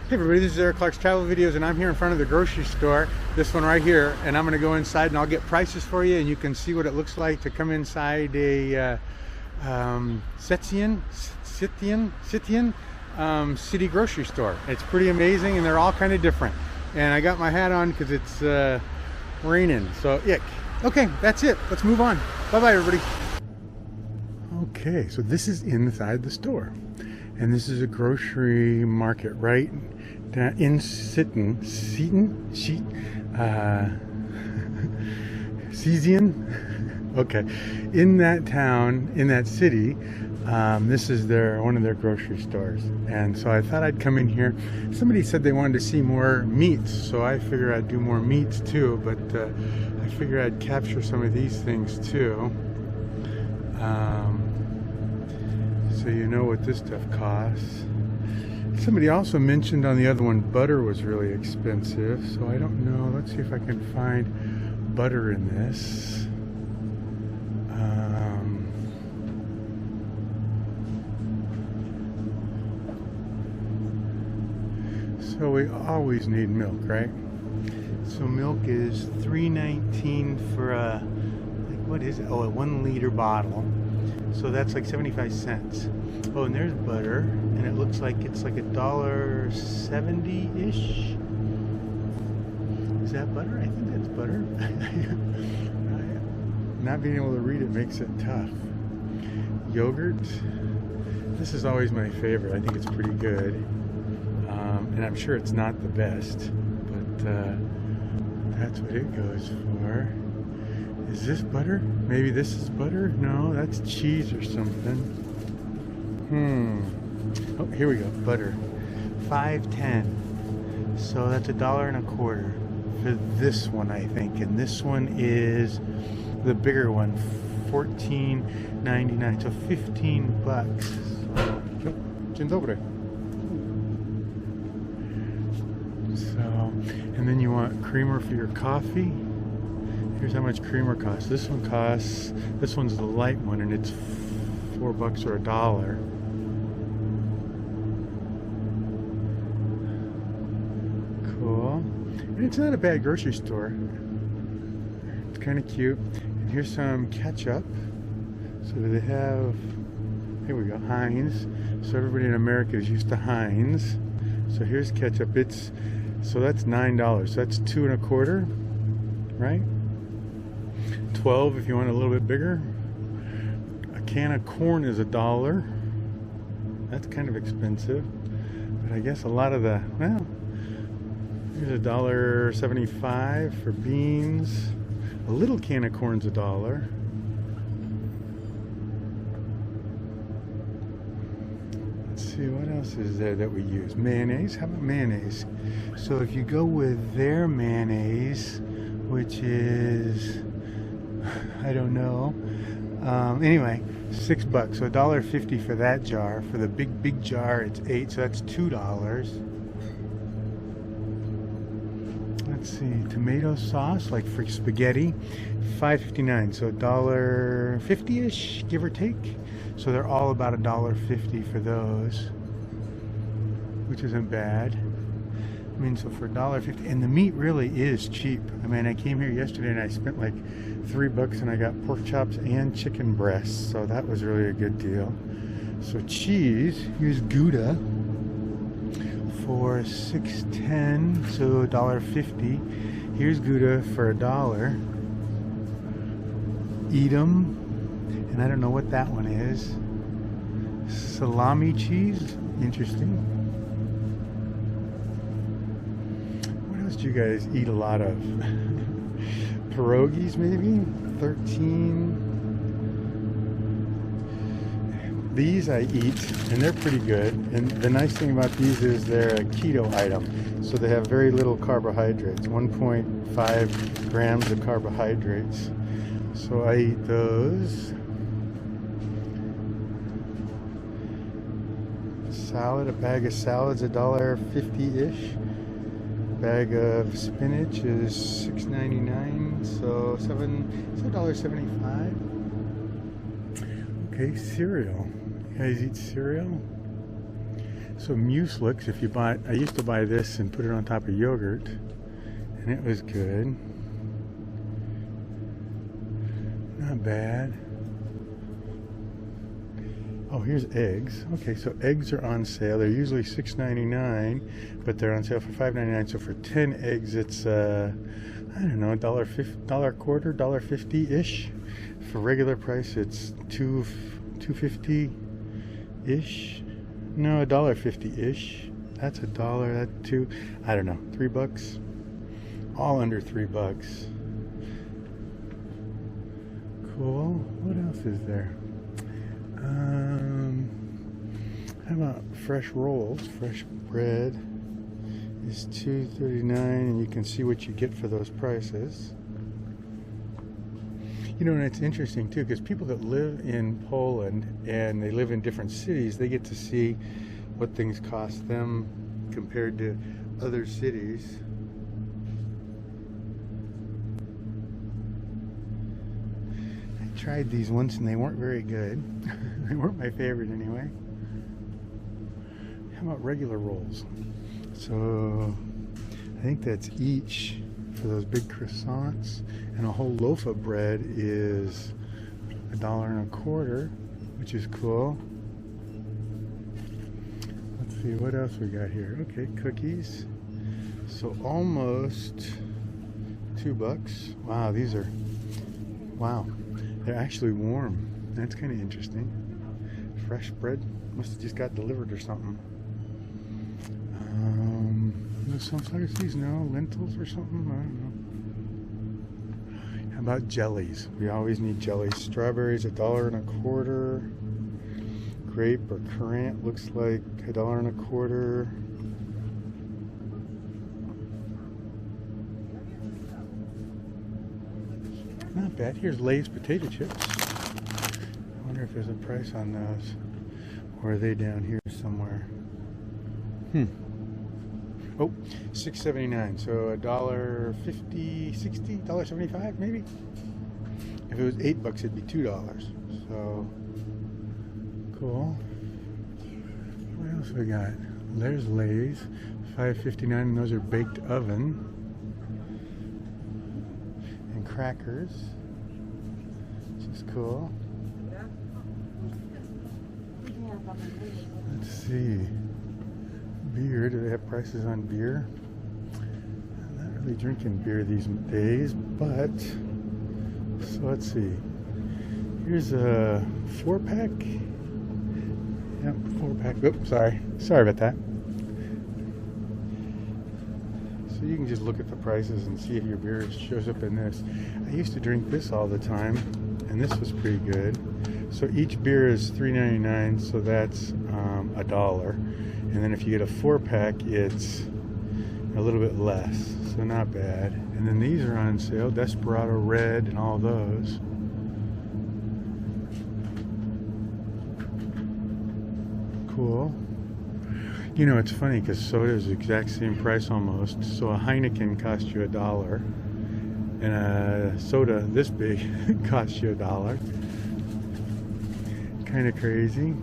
Hey everybody, this is Eric Clark's Travel Videos, and I'm here in front of the grocery store, this one right here, and I'm going to go inside and I'll get prices for you, and you can see what it looks like to come inside a Szczecin city grocery store. It's pretty amazing, and they're all kind of different. And I got my hat on because it's raining, so ick. Okay, that's it. Let's move on. Bye-bye, everybody. Okay, so this is inside the store. And this is a grocery market right down in Szczecin, okay, in that town, in that city. This is one of their grocery stores, and so I thought I'd come in here. Somebody said they wanted to see more meats, so I figured I'd do more meats too, but I figured I'd capture some of these things too. So you know what this stuff costs. Somebody also mentioned on the other one butter was really expensive, so I don't know. Let's see if I can find butter in this. So we always need milk, right? So milk is $3.19 for a, like, what is it? Oh, a 1 liter bottle. So that's like 75 cents. Oh, and there's butter, and it looks like it's like $1.70-ish. Is that butter? I think that's butter. Not being able to read it makes it tough. Yogurt. This is always my favorite. I think it's pretty good. And I'm sure it's not the best, but that's what it goes for. Is this butter? Maybe this is butter? No, that's cheese or something. Oh, here we go. Butter. $5.10. So that's $1.25 for this one, I think. And this one is the bigger one, $14.99. So $15. Dzień dobry. So, and then you want creamer for your coffee. Here's how much creamer costs. This one's the light one, and it's $4 or $1. Cool. And it's not a bad grocery store. It's kind of cute. And here's some ketchup. So they have, here we go, Heinz. So everybody in America is used to Heinz. So here's ketchup. So that's $9. So that's $2.25, right? $12 if you want a little bit bigger. A can of corn is $1. That's kind of expensive, but I guess a lot of the, well, here's $1.75 for beans. A little can of corn's $1. Let's see, what else is there that we use? Mayonnaise. How about mayonnaise? So if you go with their mayonnaise, which is, I don't know. Anyway, $6. So $1.50 for that jar. For the big jar, it's $8. So that's $2. Let's see, tomato sauce, like for spaghetti, $5.59. So $1.50-ish, give or take. So they're all about $1.50 for those, which isn't bad. I mean, so for $1.50, and the meat really is cheap. I mean, I came here yesterday and I spent like $3 and I got pork chops and chicken breasts, so that was really a good deal. So cheese, here's Gouda for $6.10, so $1.50. Here's Gouda for $1. Edam, and I don't know what that one is. Salami cheese, interesting. What else do you guys eat a lot of? Pierogies, maybe? 13. These I eat, and they're pretty good. And the nice thing about these is they're a keto item. So they have very little carbohydrates, 1.5 grams of carbohydrates. So I eat those. Salad, a bag of salad's $1.50-ish. Bag of spinach is $6.99, so $1.75. Okay, cereal. You guys eat cereal? So mucilix, if you buy, I used to buy this and put it on top of yogurt, and it was good. Not bad. Oh, here's eggs. Okay, so eggs are on sale. They're usually $6.99, but they're on sale for $5.99. So for 10 eggs, it's I don't know, $1.50-ish. For regular price, it's $2.50-ish. No, $1.50-ish. That's $1. That's two. I don't know, $3. All under $3. Cool. What else is there? How about fresh rolls? Fresh bread is $2.39, and you can see what you get for those prices. You know, and it's interesting too, because people that live in Poland and they live in different cities, they get to see what things cost them compared to other cities. I tried these once and they weren't very good. They weren't my favorite anyway. How about regular rolls? So I think that's each for those big croissants, and a whole loaf of bread is $1.25, which is cool. Let's see what else we got here. Okay, cookies. So almost $2. Wow, these are, wow, they're actually warm. That's kind of interesting. Fresh bread must have just got delivered or something. No sunflower seeds, no lentils or something. I don't know. How about jellies? We always need jellies. Strawberries, $1.25. Grape or currant looks like $1.25. Not bad. Here's Lay's potato chips. I wonder if there's a price on those, or are they down here somewhere? Oh, $6.79. So $1.50, $60, $1.75 maybe. If it was $8, it'd be $2. So cool. What else we got? There's Lay's, $5.59, and those are baked oven. And crackers, which is cool. Let's see. Beer, do they have prices on beer? I'm not really drinking beer these days, but so let's see. Here's a 4-pack. Yep, 4-pack. Oops, sorry about that. So you can just look at the prices and see if your beer shows up in this. I used to drink this all the time, and this was pretty good. So each beer is $3.99, so that's $1. And then if you get a 4-pack, it's a little bit less, so not bad. And then these are on sale, Desperado Red and all those. Cool. You know, it's funny because soda is the exact same price almost. So a Heineken costs you $1, and a soda this big costs you $1. Kind of crazy.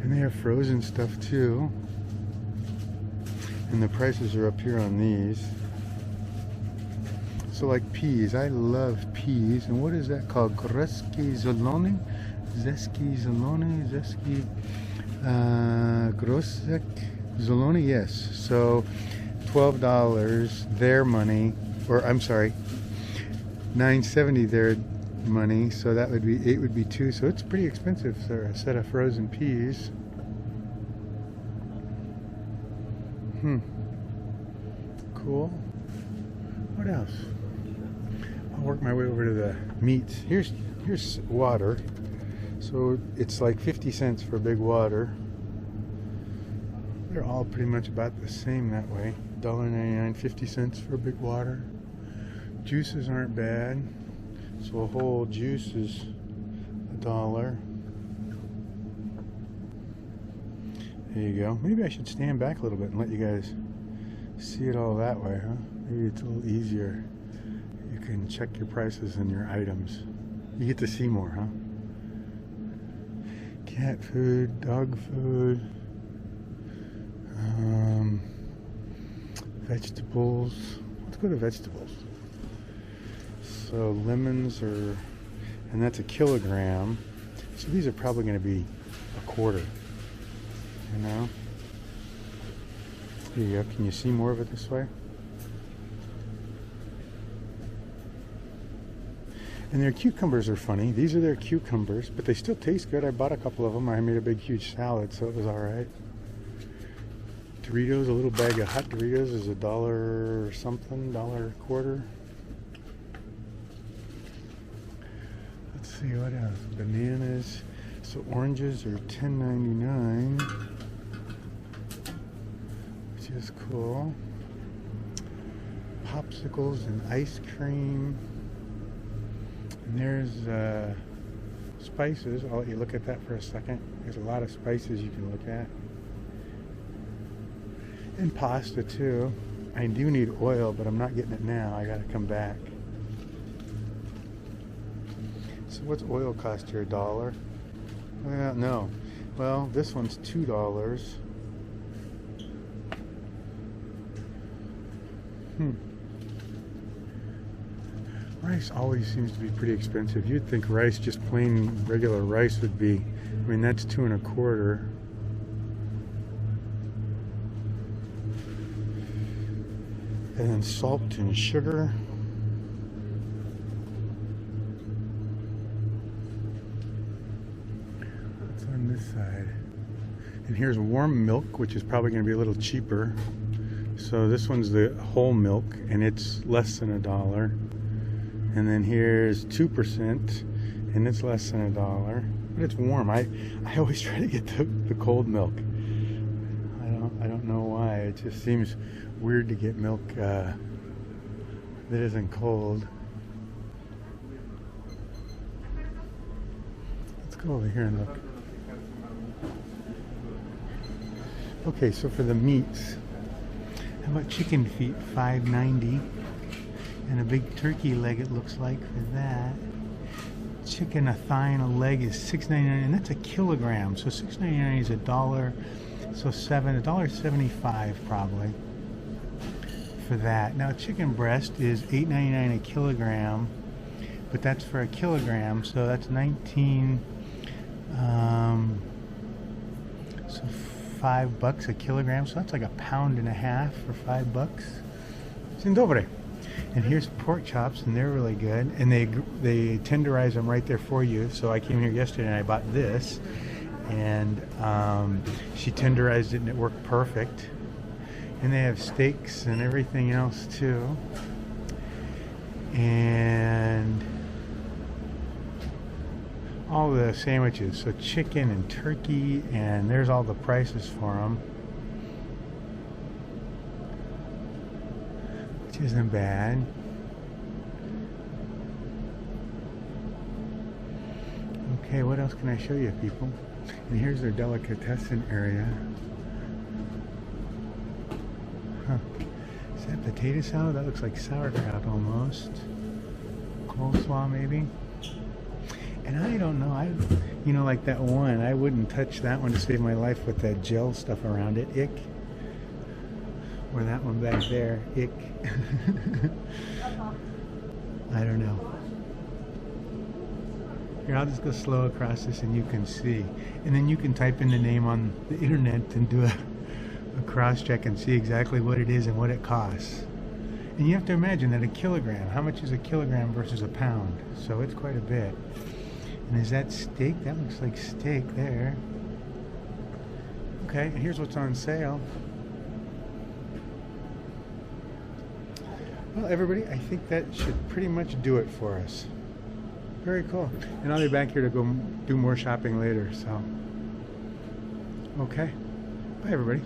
And they have frozen stuff too. And the prices are up here on these. So like peas, I love peas. And what is that called? Greski Zolone? Zeski Zolone? Zeski Grosek Zolone? Yes. So $12 their money, or I'm sorry, $9.70 their money, so that would be $8 would be $2, so it's pretty expensive for a set of frozen peas. Cool. What else? I'll work my way over to the meats. Here's water. So it's like 50 cents for a big water. They're all pretty much about the same that way. $1.99, 50 cents for a big water. Juices aren't bad. So a whole juice is $1. There you go. Maybe I should stand back a little bit and let you guys see it all that way, huh? Maybe it's a little easier. You can check your prices and your items. You get to see more, huh? Cat food, dog food. Vegetables. Let's go to vegetables. So lemons are, and that's a kilogram. So these are probably going to be a quarter. You know? Here you go. Can you see more of it this way? And their cucumbers are funny. These are their cucumbers, but they still taste good. I bought a couple of them. I made a big, huge salad, so it was all right. Doritos, a little bag of hot Doritos is $1 or something, $1.25. Let's see what else. Bananas. So oranges are $10.99, which is cool. Popsicles and ice cream. And there's spices. I'll let you look at that for a second. There's a lot of spices you can look at. And pasta too. I do need oil, but I'm not getting it now. I gotta come back. So what's oil cost here? $1? Well, no. Well, this one's $2. Rice always seems to be pretty expensive. You'd think rice, just plain regular rice, would be, I mean, that's $2.25. And then salt and sugar. What's on this side? And here's warm milk, which is probably going to be a little cheaper. So this one's the whole milk, and it's less than $1. And then here's 2%, and it's less than $1. But it's warm. I always try to get the cold milk. I don't know why. It just seems weird to get milk that isn't cold. Let's go over here and look. Okay, so for the meats, how about chicken feet? $5.90, and a big turkey leg, it looks like, for that. Chicken, a thigh and a leg is $6.99, and that's a kilogram. So $6.99 is $1. So $1.75 probably for that. Now chicken breast is $8.99 a kilogram, but that's for a kilogram, so that's 19. So $5 a kilogram, so that's like £1.5 pounds for $5. Dzień dobry. And here's pork chops, and they're really good, and they tenderize them right there for you. So I came here yesterday and I bought this, and she tenderized it and it worked perfect. And they have steaks and everything else too, and all the sandwiches, so chicken and turkey, and there's all the prices for them, which isn't bad. Okay, what else can I show you, people? And here's their delicatessen area. Huh. Is that potato salad? That looks like sauerkraut almost. Coleslaw maybe? And I don't know, you know, like that one, I wouldn't touch that one to save my life with that gel stuff around it. Ick. Or that one back there. Ick. I don't know. Here, I'll just go slow across this and you can see. And then you can type in the name on the internet and do a cross-check and see exactly what it is and what it costs. And you have to imagine that a kilogram, how much is a kilogram versus a pound? So it's quite a bit. And is that steak? That looks like steak there. Okay, and here's what's on sale. Well, everybody, I think that should pretty much do it for us. Very cool. And I'll be back here to go do more shopping later, so. Okay. Bye, everybody.